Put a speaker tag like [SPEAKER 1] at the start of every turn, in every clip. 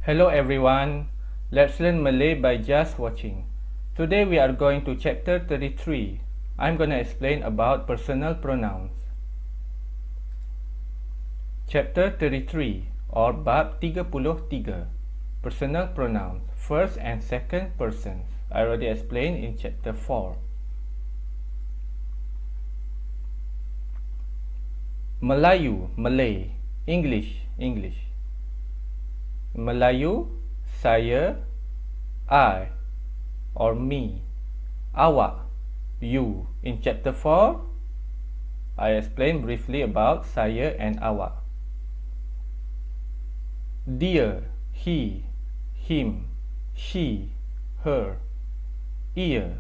[SPEAKER 1] Hello everyone, let's learn Malay by just watching. Today we are going to chapter 33. I'm gonna explain about personal pronouns. Chapter 33 or bab 33. Personal pronouns, first and second persons. I already explained in chapter 4. Melayu, Malay. English, English. Melayu, saya, I, or me. Awak, you. In chapter 4, I explained briefly about saya and awak. Dia, he, him, she, her. Ia,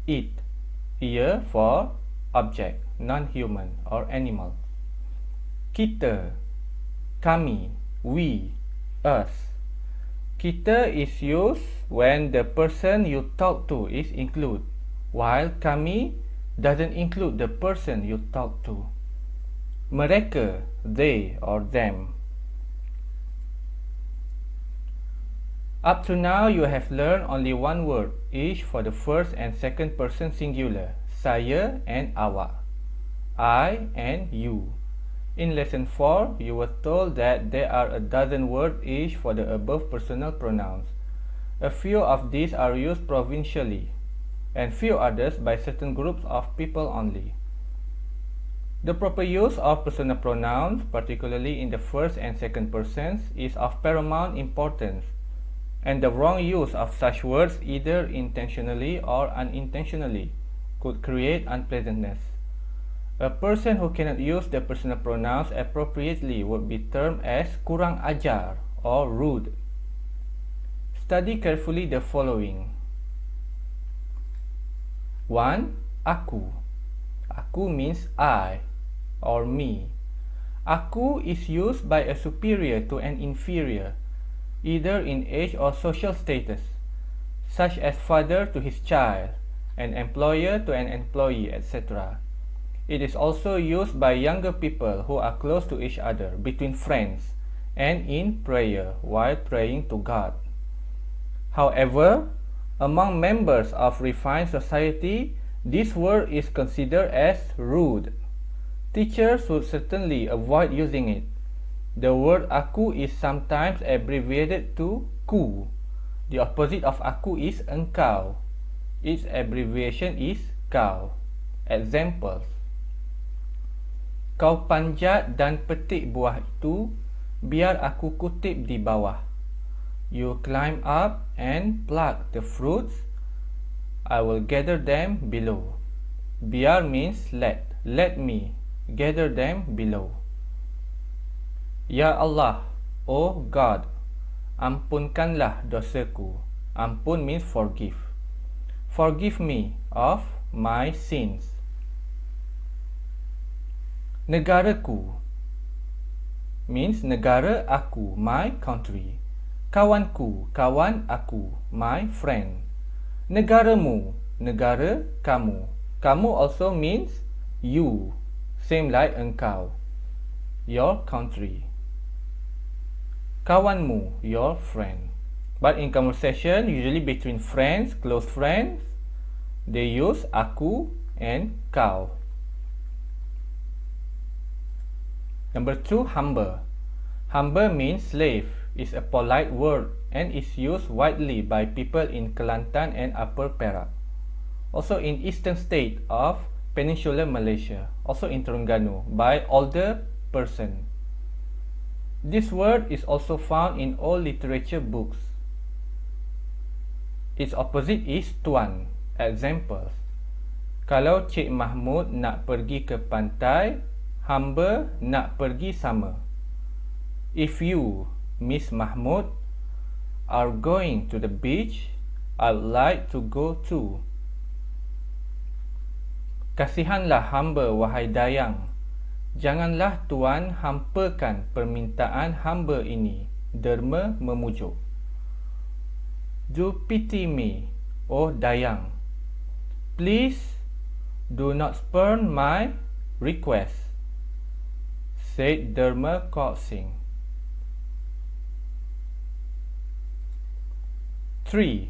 [SPEAKER 1] it. Ia for object, non-human or animal. Kita, kami, we, us. Kita is used when the person you talk to is included, while kami doesn't include the person you talk to. Mereka, they or them. Up to now, you have learned only one word each for the first and second person singular, saya and awak, I and you. In lesson 4, you were told that there are a dozen words each for the above personal pronouns. A few of these are used provincially, and few others by certain groups of people only. The proper use of personal pronouns, particularly in the first and second persons, is of paramount importance, and the wrong use of such words, either intentionally or unintentionally, could create unpleasantness. A person who cannot use the personal pronouns appropriately would be termed as kurang ajar or rude. Study carefully the following. 1. Aku. Aku means I or me. Aku is used by a superior to an inferior, either in age or social status, such as father to his child, an employer to an employee, etc. It is also used by younger people who are close to each other, between friends, and in prayer while praying to God. However, among members of refined society, this word is considered as rude. Teachers would certainly avoid using it. The word aku is sometimes abbreviated to ku. The opposite of aku is engkau. Its abbreviation is kau. Examples. Kau panjat dan petik buah itu, biar aku kutip di bawah. You climb up and pluck the fruits, I will gather them below. Biar means let me gather them below. Ya Allah, oh God, ampunkanlah dosaku. Ampun means forgive. Forgive me of my sins. Negaraku means negara aku, my country. Kawanku, kawan aku, my friend. Negaramu, negara kamu. Kamu also means you, same like engkau, your country. Kawanmu, your friend. But in conversation, usually between friends, close friends, they use aku and kau. Number 2, Humber. Humber means slave, is a polite word and is used widely by people in Kelantan and Upper Perak. Also in eastern state of Peninsular Malaysia, also in Terengganu, by older person. This word is also found in all literature books. Its opposite is tuan. Examples. Kalau Cik Mahmud nak pergi ke pantai, Humber nak pergi sama. If you, Miss Mahmud, are going to the beach, I'd like to go too. Kasihanlah hamba wahai dayang. Janganlah tuan hampakan permintaan hamba ini. Derma memujuk. Do pity me, oh dayang. Please do not spurn my request, said Derma coaxing. 3.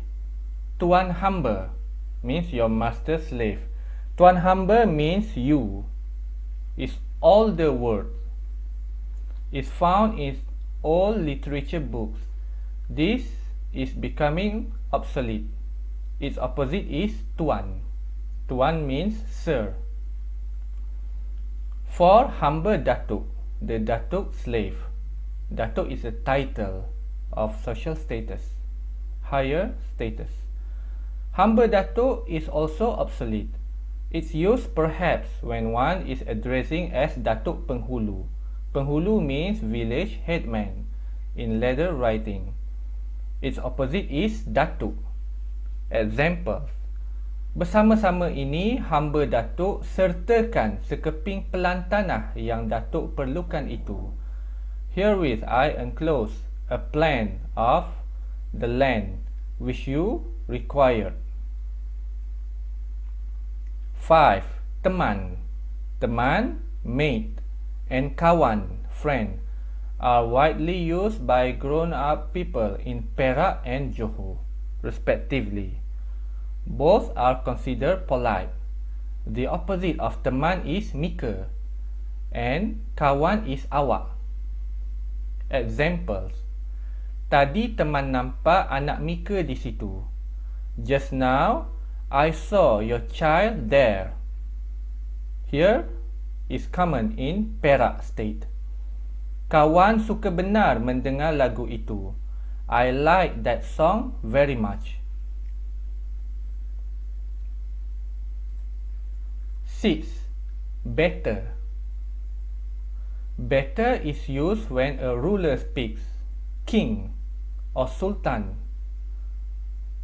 [SPEAKER 1] Tuan Humber means your master slave. Tuan Humber means you. It's older word. It's found in old literature books. This is becoming obsolete. Its opposite is tuan. Tuan means sir. 4. Humber Datuk, the Datuk slave. Datuk is a title of social status, higher status. Humber Datuk is also obsolete. It's used perhaps when one is addressing as Datuk Penghulu. Penghulu means village headman in letter writing. Its opposite is Datuk. Examples: bersama-sama ini hamba Datuk sertakan sekeping pelan tanah yang Datuk perlukan itu. Herewith I enclose a plan of the land which you required. 5. Teman. Teman, mate, and kawan, friend, are widely used by grown-up people in Perak and Johor, respectively. Both are considered polite. The opposite of teman is mika, and kawan is awak. Examples: tadi teman nampak anak Mika di situ. Just now, I saw your child there. Here is common in Perak State. Kawan suka benar mendengar lagu itu. I like that song very much. 6. Better. Better is used when a ruler speaks, king or sultan,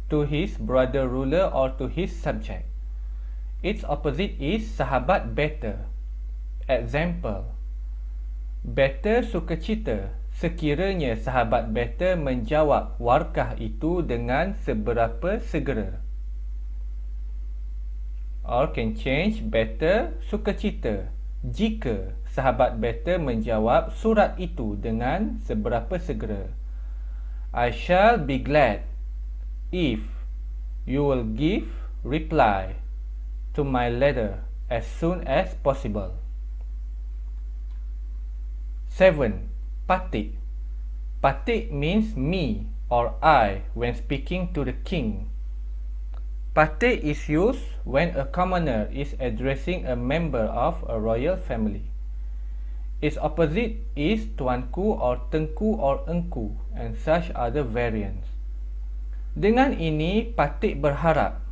[SPEAKER 1] to his brother ruler or to his subject. Its opposite is sahabat better. Example: better sukacita sekiranya sahabat better menjawab warkah itu dengan seberapa segera. Or can change better sukacita jika sahabat better menjawab surat itu dengan seberapa segera. I shall be glad if you will give reply to my letter as soon as possible. 7. Patik. Patik means me or I when speaking to the king. Patik is used when a commoner is addressing a member of a royal family. Its opposite is tuanku or tengku or engku and such other variants. Dengan ini, Patik berharap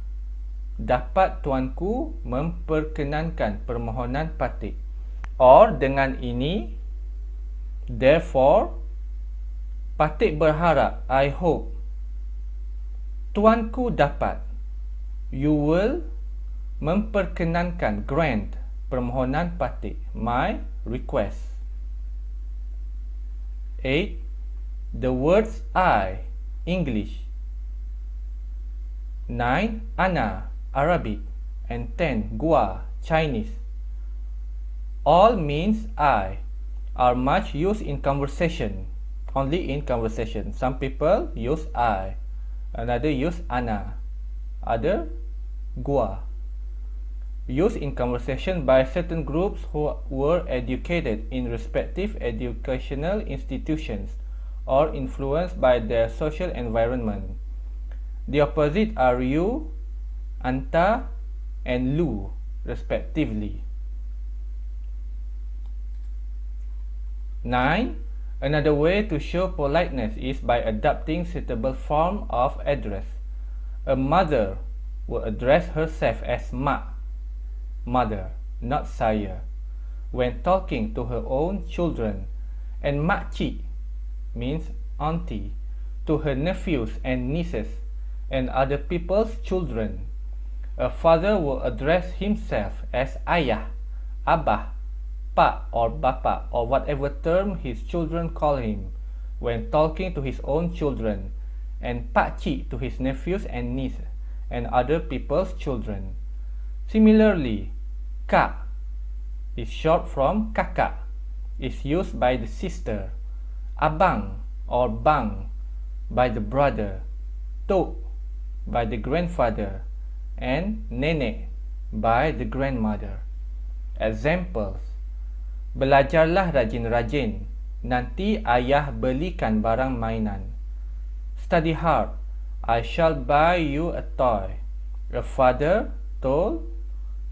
[SPEAKER 1] dapat tuanku memperkenankan permohonan Patik. Or dengan ini, therefore, Patik berharap, I hope tuanku dapat, you will memperkenankan, grant, permohonan Patik, my request. 8. The words I, English. 9. Ana, Arabic. And 10. Gua, Chinese. All means I are much used in conversation. Only in conversation. Some people use I, another use Ana, other Gua. Used in conversation by certain groups who were educated in respective educational institutions or influenced by their social environment. The opposite are you, anta, and lu, respectively. 9. Another way to show politeness is by adopting suitable form of address. A mother will address herself as mak, mother, not saya, when talking to her own children, and makcik means auntie to her nephews and nieces and other people's children. A father will address himself as ayah, abah, pak or bapa or whatever term his children call him when talking to his own children, and pakcik to his nephews and nieces and other people's children. Similarly, kak is short from kakak, is used by the sister, abang or bang by the brother, tok by the grandfather and nenek by the grandmother. Examples: belajarlah rajin-rajin, nanti ayah belikan barang mainan. Study hard, I shall buy you a toy. A father told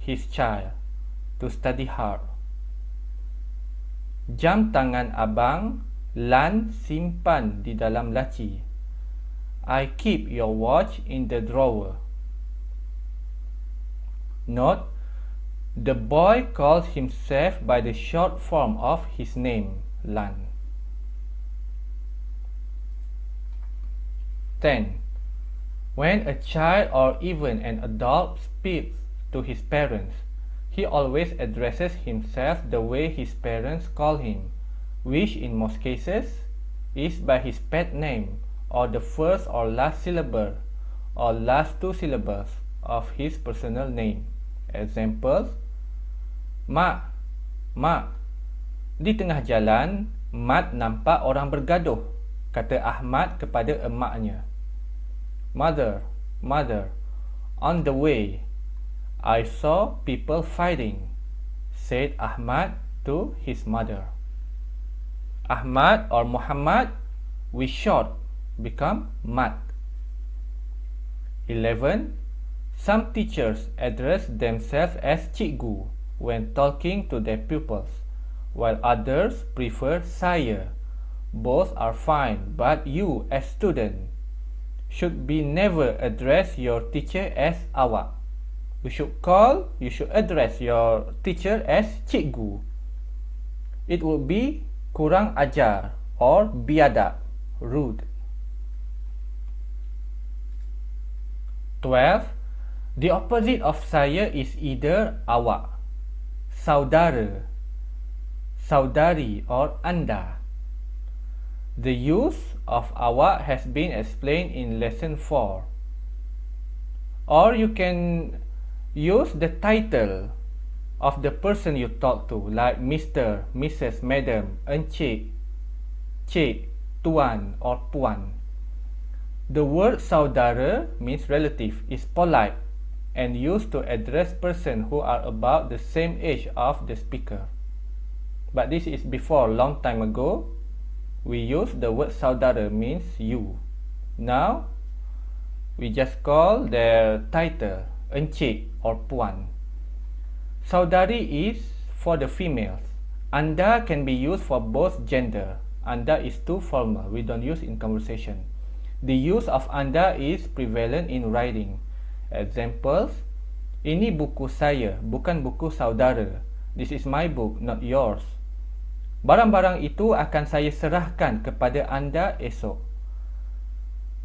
[SPEAKER 1] his child to study hard. Jam tangan abang Lan simpan di dalam laci. I keep your watch in the drawer. Note: the boy calls himself by the short form of his name, Lan. 10. When a child or even an adult speaks to his parents, he always addresses himself the way his parents call him, which in most cases is by his pet name or the first or last syllable or last two syllables of his personal name. Examples: Mak, Mak. Di tengah jalan, Mat nampak orang bergaduh, kata Ahmad kepada emaknya. Mother, Mother. On the way, I saw people fighting, said Ahmad to his mother. Ahmad or Muhammad, we short, become Mat. 11. Some teachers address themselves as cikgu when talking to their pupils, while others prefer saya. Both are fine, but you as student should be never address your teacher as awak. You should address your teacher as cikgu. It would be kurang ajar or biadab, rude. 12. The opposite of saya is either awak, saudara, saudari, or anda. The use of awak has been explained in lesson 4. Or you can use the title of the person you talk to, like Mr., Mrs., Madam, Encik, Cik, Tuan, or Puan. The word saudara means relative, is polite and used to address persons who are about the same age of the speaker. But this is before, long time ago, we use the word saudara means you. Now, we just call their title Encik or Puan. Saudari is for the females. Anda can be used for both gender. Anda is too formal, we don't use in conversation. The use of anda is prevalent in writing. Examples: ini buku saya, bukan buku saudara. This is my book, not yours. Barang-barang itu akan saya serahkan kepada anda esok.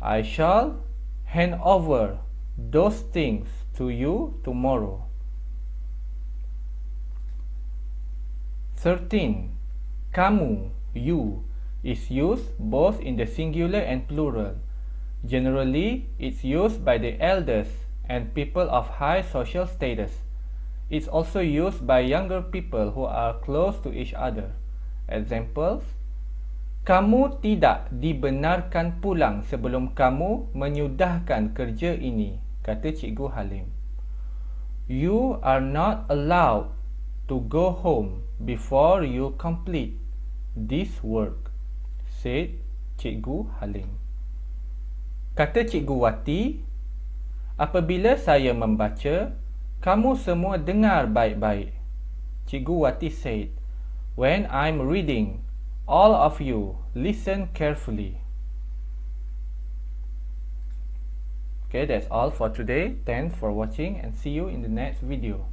[SPEAKER 1] I shall hand over those things to you tomorrow. 13. Kamu, you, is used both in the singular and plural. Generally, it's used by the elders and people of high social status. It's also used by younger people who are close to each other. Examples: kamu tidak dibenarkan pulang sebelum kamu menyudahkan kerja ini, kata Cikgu Halim. You are not allowed to go home before you complete this work, said Cikgu Halim. Kata Cikgu Wati, apabila saya membaca, kamu semua dengar baik-baik. Cikgu Wati said, when I'm reading, all of you listen carefully. Okay, that's all for today. Thanks for watching and see you in the next video.